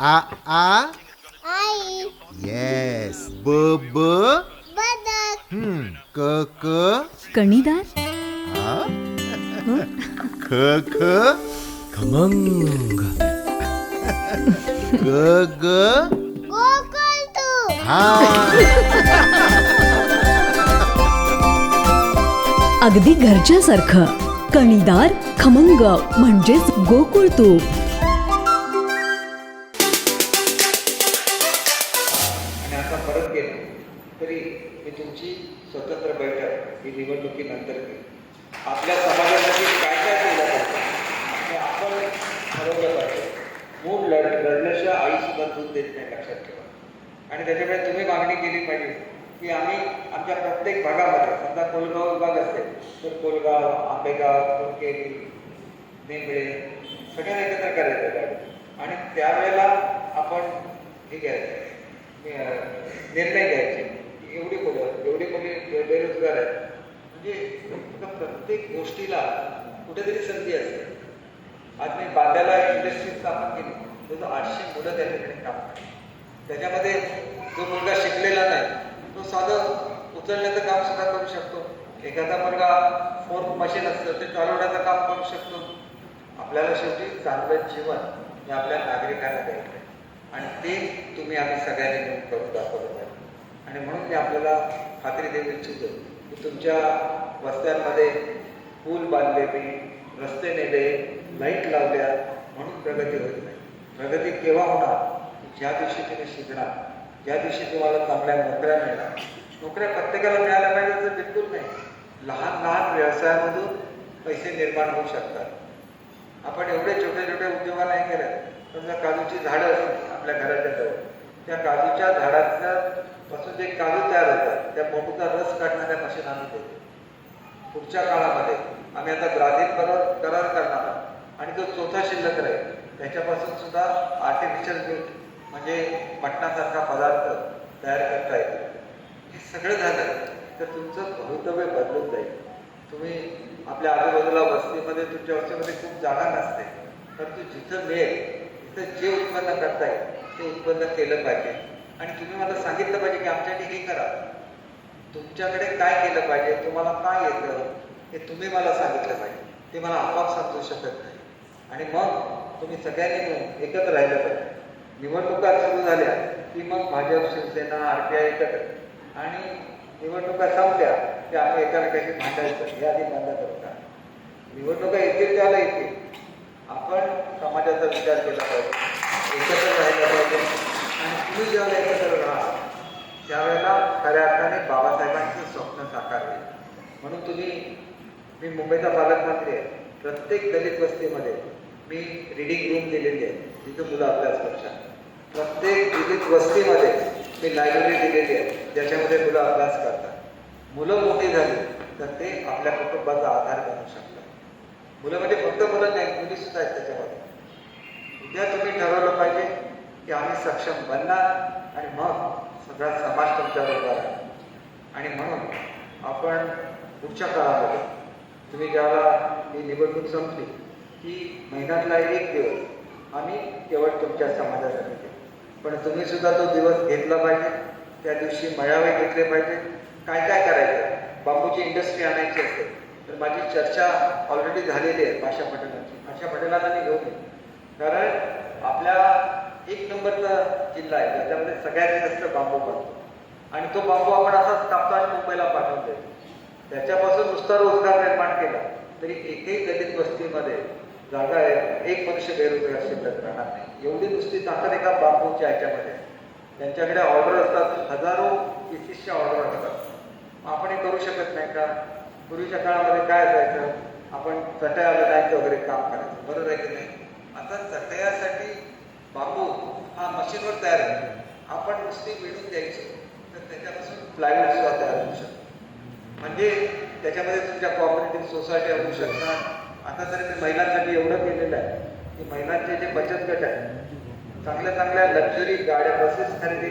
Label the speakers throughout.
Speaker 1: आ आ
Speaker 2: आई.
Speaker 1: Yes. ब ब
Speaker 2: बदक.
Speaker 1: क क
Speaker 3: कणीदार.
Speaker 1: आ
Speaker 3: हं?
Speaker 1: ख ख
Speaker 4: खमंग.
Speaker 1: ग ग
Speaker 2: गोकुळ तू.
Speaker 1: हा.
Speaker 3: अगदी घरच्यासारखं कणीदार खमंग म्हणजेच गोकुळ तूप.
Speaker 5: आणि आता परत गेलो तरी मी तुमची स्वतंत्र बैठक ही निवडणुकीनंतर केली. आपल्या समाजासाठी काय काय केलं पाहिजे हे आपण ठरवलं पाहिजे. मूळ लढल्याशिवाय आईसुद्धा दूध देत नाही, लक्षात ठेवा. आणि त्याच्याकडे तुम्ही मागणी केली पाहिजे की आम्ही आमच्या प्रत्येक भागामध्ये, समजा कोलगाव विभाग असेल तर कोलगाव, आंबेगाव, कुरकेरी, नेंबळे सगळ्यांना एकत्र करायचं आहे. आणि त्यावेळेला आपण हे घ्यायचं निर्णय घ्यायचे की एवढी मुले बेरोजगार आहेत. म्हणजे प्रत्येक गोष्टीला कुठेतरी संधी असते. आज मी बांद्याला इंडस्ट्री स्थापन केली, तर 800 मुलं त्या ठिकाणी काम करतात. त्याच्यामध्ये जो मुलगा शिकलेला नाही तो साधं उचलण्याचं काम सुद्धा करू शकतो. एखादा मुलगा फोर्क मशीन असतं ते चालवण्याचं काम करू शकतो. आपल्याला शेवटी चांगलं जीवन हे आपल्या नागरिकांना द्यायचं आहे आणि ते तुम्ही आम्ही सगळ्यांनी मिळून करून दाखवलं पाहिजे. आणि म्हणून मी आपल्याला खात्री देऊ इच्छितो की तुमच्या वस्त्यांमध्ये पूल बांधलेली, रस्ते नेले, लाईट लावल्या म्हणून प्रगती होत नाही. प्रगती केव्हा होणार? ज्या दिवशी तुम्ही शिकणार, ज्या दिवशी तुम्हाला चांगल्या नोकऱ्या मिळणार. नोकऱ्या प्रत्येकाला मिळाल्या पाहिजे तर बिलकुल नाही. लहान लहान व्यवसायामधून पैसे निर्माण होऊ शकतात. आपण एवढे छोटे छोटे उद्योग नाही केले. समजा काजूची झाडं असतील आपल्या घराच्या जवळ, त्या काजूच्या झाडाचं पासून जे काजू तयार होतात त्या मोठूचा रस काढणाऱ्या मशीन आम्ही देतो. पुढच्या काळामध्ये आम्ही आता ब्राझील करार करणार आहोत आणि जो चौथा शिल्लक राहील त्याच्यापासून सुद्धा आर्टिफिशियल मीठ म्हणजे मटणासारखा पदार्थ तयार करता येतो. हे सगळं झालं तर तुमचं भवितव्य बदलून जाईल. तुम्ही आपल्या आजूबाजूला वस्तीमध्ये, तुमच्या वस्तीमध्ये खूप जागा नसते, परंतु जिथं मिळेल तिथं जे उत्पन्न करता येईल ते उत्पन्न केलं पाहिजे. आणि तुम्ही मला सांगितलं पाहिजे की आमच्यासाठी हे करा. तुमच्याकडे काय केलं पाहिजे, तुम्हाला काय येतं हे तुम्ही मला सांगितलं पाहिजे. ते मला आपोआप समजू शकत नाही. आणि मग तुम्ही सगळ्यांनी मिळून एकत्र राहिलं पाहिजे. निवडणुका सुरू झाल्या की मग भाजप, शिवसेना, RPI एकत्र, आणि निवडणुका संपल्या की आम्ही एकामेकाशी भांडायचं. हे आधी बंद करू का? निवडणुका येतील त्याला येतील. आपण समाजाचा विचार केला पाहिजे, एकत्र राहिलं पाहिजे. आणि तुम्ही जेव्हा एकत्र राहा त्यावेळेला खऱ्या अर्थाने बाबासाहेबांचं स्वप्न साकार होईल. म्हणून मी मुंबईचा पालकमंत्री आहे. प्रत्येक दलित वस्तीमध्ये मी रिडिंग रूम दिलेली आहे जिथं मुलं अभ्यास करतात. प्रत्येक दलित वस्तीमध्ये मी लायब्ररी दिलेली आहे ज्याच्यामध्ये मुलं अभ्यास करतात. मुलं मोठी झाली तर ते आपल्या कुटुंबाचा आधार बनू शकतात. मुलं म्हणजे फक्त मुलं नाही, मुली सुद्धा आहेत त्याच्यामध्ये. उद्या तुम्ही ठरवलं पाहिजे की आम्ही सक्षम बनणार आणि मग सगळा समाज तुमच्यावर उभा राहणार. आणि म्हणून आपण पुढच्या काळामध्ये तुम्ही ज्यावेळेला ही निवडणूक संपली की महिन्यातला एक दिवस आम्ही केवळ तुमच्या समाजासाठी देऊ. पण तुम्ही सुद्धा तो दिवस घेतला पाहिजे. त्या दिवशी मेळावे घेतले पाहिजे. काय काय करायचं? बांबूची इंडस्ट्री आणायची असेल तर माझी चर्चा ऑलरेडी झालेली आहे आशा पटेलांची. आशा पटेलांना मी घेऊन येईल. कारण आपल्या 1 नंबरचा जिल्हा आहे त्याच्यामध्ये सगळ्यात जास्त बांबू बनतो आणि तो बांबू आपण असाच कापतो आणि मुंबईला पाठवून देतो. त्याच्यापासून नुसता रोजगार निर्माण केला तरी एकही दलित वस्तीमध्ये जागा आहे, एक मनुष्य बेरोजगार शिल्लक राहणार नाही. एवढी नुसती ताकद एका बांबूच्या ह्याच्यामध्ये. त्यांच्याकडे ऑर्डर असतात, हजारो पीसीसच्या ऑर्डर असतात. आपण हे करू शकत नाही का? पूर्वीच्या काळामध्ये काय असायचं, आपण चटया जायचं वगैरे काम करायचं, बरोबर आहे की नाही? आता चटयासाठी बांबू हा मशीनवर तयार आहे. आपण नुसती विणून द्यायची तर त्याच्यापासून प्लायवूड सुद्धा तयार होऊ शकतो. म्हणजे त्याच्यामध्ये तुमच्या कोऑपरेटिव्ह सोसायटी होऊ शकतात. आता तरी मी महिलांसाठी एवढं केलेलं आहे की महिलांचे जे बचत गट आहे चांगल्या चांगल्या लक्झरी गाड्या, बसेस खरेदी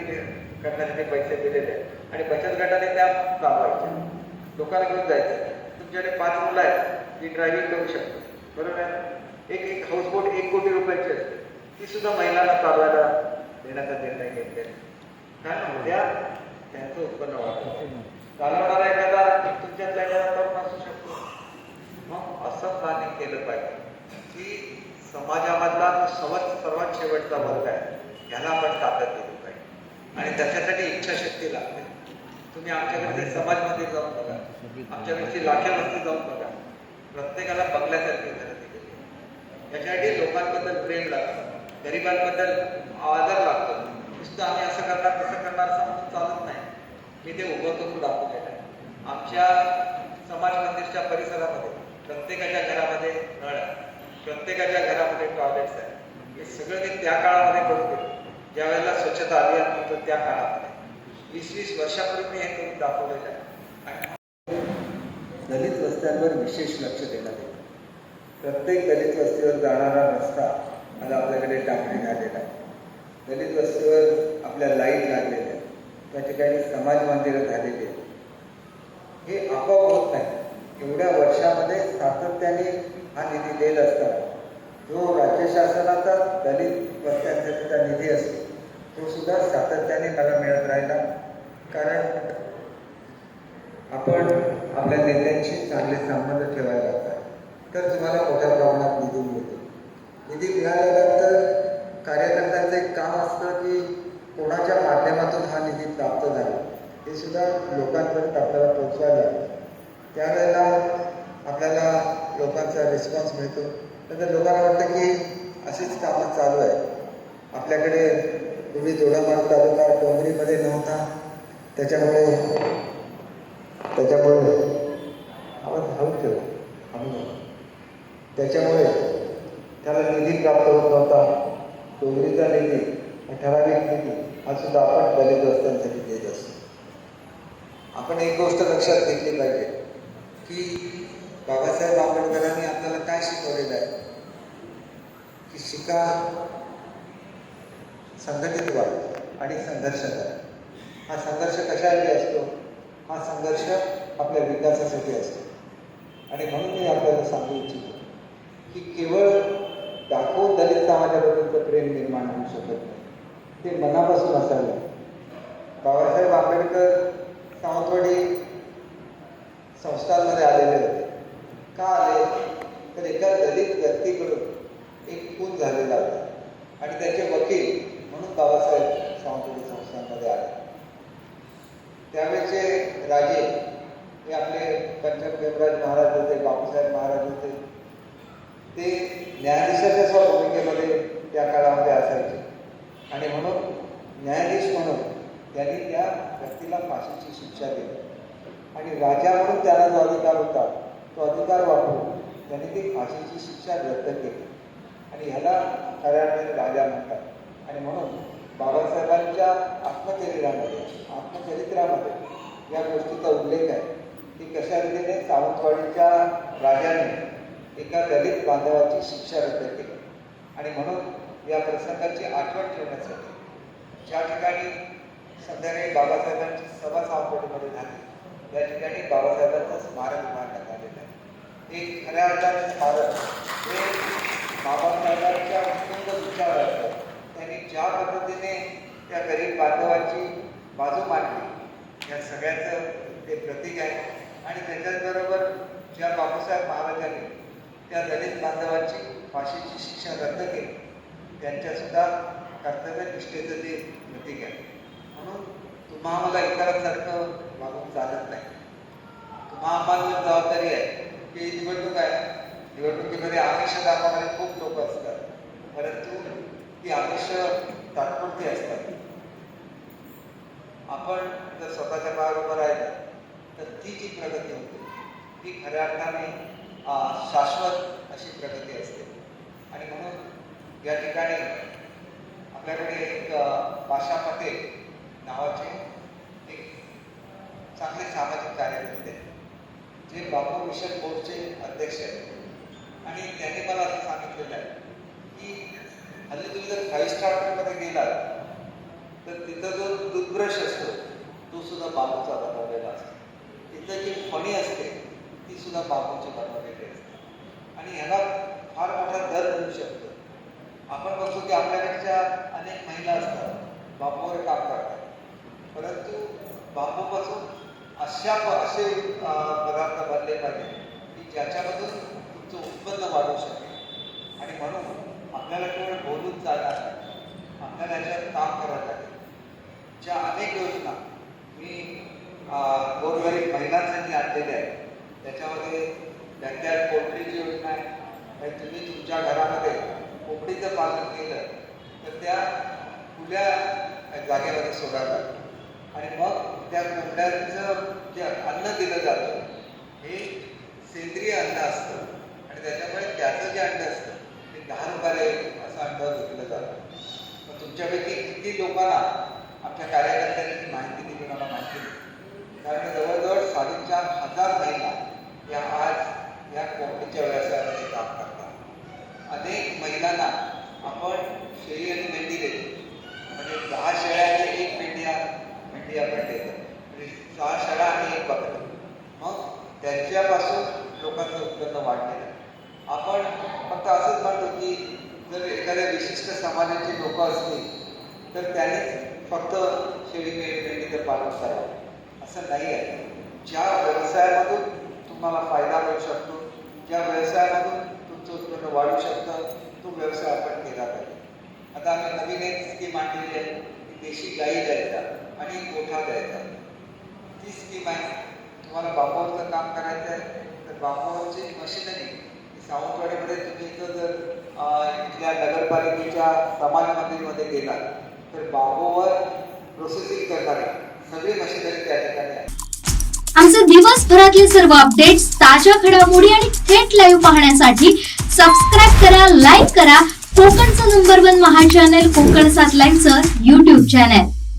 Speaker 5: करण्यासाठी पैसे दिलेले आहेत आणि बचत गटाने त्या चालवायच्या. लोकांना घेऊन जायचं. तुमच्याकडे 5 मुलं आहेत जी ड्रायव्हिंग करू शकतो, बरोबर आहे? एक हाऊसबोट 1 कोटी रुपयाची असते, ती सुद्धा महिलांना चालवायला देण्याचा निर्णय घेतलेला आहे. कारण उद्या त्यांचं उत्पन्न वाढतं. चालवणारा एखादा तुमच्यातला एखादा तरुण असू शकतो. मग असं प्लॅनिंग केलं पाहिजे की समाजामधला जो सर्वात शेवटचा वर्ग आहे ह्याला आपण ताकद दिली पाहिजे आणि त्याच्यासाठी इच्छाशक्ती लागते. तुम्ही आमच्याकडे समाज मंदिर जाऊन बघा, आमच्याकडची लाख्या वस्ती जाऊन बघा, प्रत्येकाला बंगल्यासारखी घरं दिलेली आहे. याच्यासाठी लोकांबद्दल प्रेम लागतं, गरिबांबद्दल आदर लागतो. नुसतं आम्ही असं करणार तसं करणार असं म्हणून चालत नाही. मी ते उभं करून दाखवलेलं आहे. आमच्या समाज मंदिरच्या परिसरामध्ये प्रत्येकाच्या घरामध्ये नळ आहे, प्रत्येकाच्या घरामध्ये टॉयलेट्स आहे. हे सगळं मी त्या काळामध्ये करून दिलं ज्या वेळेला स्वच्छता अभियान होतं त्या काळामध्ये. 20-20 वर्षापूर्वी मी हे करून दाखवलेलं आहे. आणि दलित वस्त्यांवर विशेष लक्ष देण्यात येतं. प्रत्येक दलित वस्तीवर जाणारा रस्ता आज आपल्याकडे टाकणी झालेला आहे. दलित वस्तीवर आपल्या लाईट लागलेल्या आहेत, त्या ठिकाणी समाज मंदिरं झालेली आहेत. हे आपोआप होत नाही. एवढ्या वर्षामध्ये सातत्याने हा निधी देत असताना जो राज्य शासनाचा दलित वस्त्यांसाठीचा निधी असतो तो सुद्धा सातत्याने मला मिळत राहिला. कारण आपण आपल्या नेत्यांशी चांगले संबंध ठेवायला लागतात तर तुम्हाला मोठ्या प्रमाणात निधी मिळतो. निधी मिळाल्यानंतर कार्यकर्त्यांचं एक काम असतं की कोणाच्या माध्यमातून हा निधी प्राप्त झाला हे सुद्धा लोकांपर्यंत आपल्याला पोहोचवायला लागतं. त्यावेळेला आपल्याला लोकांचा रिस्पॉन्स मिळतो. नंतर लोकांना वाटतं की अशीच कामं चालू आहे. आपल्याकडे पूर्वी दोडामार्ग तालुका डोंगरीमध्ये नव्हता, त्याच्यामुळे आवाज हळू ठेवा, त्याच्यामुळे त्याला निधी प्राप्त होत नव्हता. डोंगरीचा निधी, ठराविक निधी हा सुद्धा आपण दलित वस्त्यांसाठी देत असतो. आपण एक गोष्ट लक्षात घेतली पाहिजे की बाबासाहेब आंबेडकरांनी आपल्याला काय शिकवलेलं आहे की शिका, संघटित व्हा आणि संघर्ष करा. हा संघर्ष कशासाठी असतो? हा संघर्ष आपल्या विकासासाठी असतो. आणि म्हणून मी आपल्याला सांगू इच्छितो की केवळ दाखवून दलित समाजाबद्दलचं प्रेम निर्माण होऊ शकत नाही, ते मनापासून असायला. बाबासाहेब आंबेडकर सावंतवाडी संस्थांमध्ये आलेले होते. का आले तर एका दलित व्यक्तीकडून एक खून झालेला होता आणि त्याचे वकील म्हणून बाबासाहेब सावंतवाडी संस्थांमध्ये आले. त्यावेळेचे राजे हे आपले पंचम देवराज महाराज होते, बापूसाहेब महाराज होते. ते न्यायाधीशाच्या भूमिकेमध्ये त्या काळामध्ये असायचे आणि म्हणून न्यायाधीश म्हणून त्यांनी त्या व्यक्तीला फाशीची शिक्षा दिली आणि राजा म्हणून त्याला जो अधिकार होता तो अधिकार वापरून त्यांनी ती फाशीची शिक्षा रद्द केली आणि ह्याला खऱ्या अर्थाने राजा म्हणतात. आणि म्हणून बाबासाहेबांच्या आत्मचरित्रामध्ये या गोष्टीचा उल्लेख आहे की कशा रीतीने सावंतवाडीच्या राजाने एका दलित बांधवाची शिक्षा रद्द केली. आणि म्हणून या प्रसंगाची आठवण ठेवण्यासाठी ज्या ठिकाणी संध्याकाळी बाबासाहेबांची सभा सावंतवाडीमध्ये झाली त्या ठिकाणी बाबासाहेबांचं स्मारक उभारण्यात आलेलं आहे. एक खऱ्या अर्थाने स्मारक हे बाबासाहेबांच्या उत्तुंग विचार असतात. त्यांनी ज्या पद्धतीने त्या गरीब बांधवाची बाजू मांडली या सगळ्याचं ते प्रतीक आहे. आणि त्याच्याचबरोबर ज्या बापूसाहेब महाराजांनी त्या दलित बांधवाची फाशीची शिक्षा रद्द केली त्यांच्यासुद्धा कर्तव्यनिष्ठेचं ते प्रतीक आहे. म्हणून तुम्हा आम्हाला इतरांसारखं वागून चालत नाही. तुम्हा आम्हाला जबाबदारी आहे की निवडणूक आहे, निवडणुकीमध्ये आमिष दाखवणारे खूप लोक असतात, परंतु ती आमिष तात्पुरती असतात. आपण जर स्वतःच्या पायावर उभं राहिलं तर ती जी प्रगती होते ती खऱ्या अर्थाने शाश्वत अशी प्रगती असते. आणि म्हणून या ठिकाणी आपल्याकडे एक पाशा पटेल नावाचे एक चांगले सामाजिक कार्यकर्ते जे बापू मिशन बोर्डचे अध्यक्ष आहेत. आणि त्यांनी मला असं सांगितलेलं आहे की हल्ली तुम्ही जर 5 स्टार हॉटेलमध्ये गेलात तर तिथं जो टूथब्रश असतो तो सुद्धा बापूचा बनवलेला असतो. तिथं जी फणी असते ती सुद्धा बापूची बनवलेली असते. आणि ह्याला फार मोठा दर मिळू शकतो. आपण बघतो की आपल्याकडच्या अनेक महिला असतात बांबूवर काम करतात. परंतु बांबूपासून असे पदार्थ बनले पाहिजे की ज्याच्यामधून तुमचं उत्पन्न वाढू शकेल. आणि म्हणून आपल्याला केवळ बोलून चालणार नाही, आपल्याला याच्यात काम करायला लागेल. ज्या अनेक योजना मी गोरगरीब महिलांसाठी आणलेल्या आहेत, त्याच्यामध्ये बॅकयार्ड पोल्ट्रीची योजना आहे. आणि तुम्ही तुमच्या घरामध्ये कोंबडीचं पालन केलं तर त्या खुल्या जागेमध्ये सोडायला लागतं. आणि मग त्या कोंबड्यांचं जे अन्न दिलं जातं हे सेंद्रिय अन्न असतं. आणि त्याच्यामुळे त्याचं जे अंड असतं ते 10 रुपयाला असं अंड विकलं जातं. मग तुमच्यापैकी किती लोकांना आमच्या कार्यकर्त्यांनी ही माहिती दिली मला माहिती नाही. कारण जवळजवळ 4,500 महिला या आज या कोंबडीच्या व्यवसायामध्ये काम करतात. अनेक महिलांना आपण शेळी आणि मेंढी देतो. म्हणजे 10 शेळ्या आणि 1 मेंढी आपण देतो. म्हणजे 6 शेळ्या आणि 1 बकरं. मग त्यांच्यापासून लोकांचं उत्पन्न वाढलेलं आहे. आपण फक्त असंच म्हणतो की जर एखाद्या विशिष्ट समाजाची लोक असतील तर त्यांनीच फक्त शेळी मेंढीचं पालन करावं असं नाही आहे. ज्या व्यवसायामधून तुम्हाला फायदा मिळू शकतो, ज्या व्यवसायामधून तुमचं उत्पन्न वाढू शकतं, तो व्यवसाय आपण केला पाहिजे. आता आम्ही नवीन एक स्कीम आणलेली आहे की देशी गाई द्यायचा आणि गोठा द्यायचा. ती स्कीम आहे. तुम्हाला बांबूवरचं काम करायचं आहे तर बांबूवरची मशिनरी सावंतवाडीमध्ये तुम्ही इथं जर इथल्या नगरपालिकेच्या समाज मंदिरमध्ये गेला तर बांबूवर प्रोसेसिंग करणारी सगळी मशिनरी त्या ठिकाणी आहे.
Speaker 6: आमचे दिवसभरातले सर्व अपडेट्स, ताज्या घडामोडी आणि थेट लाईव्ह पाहण्यासाठी सबस्क्राईब करा, लाईक करा कोकणचं नंबर 1 महा चॅनल कोकण 7 लाईव्हचं YouTube चॅनल.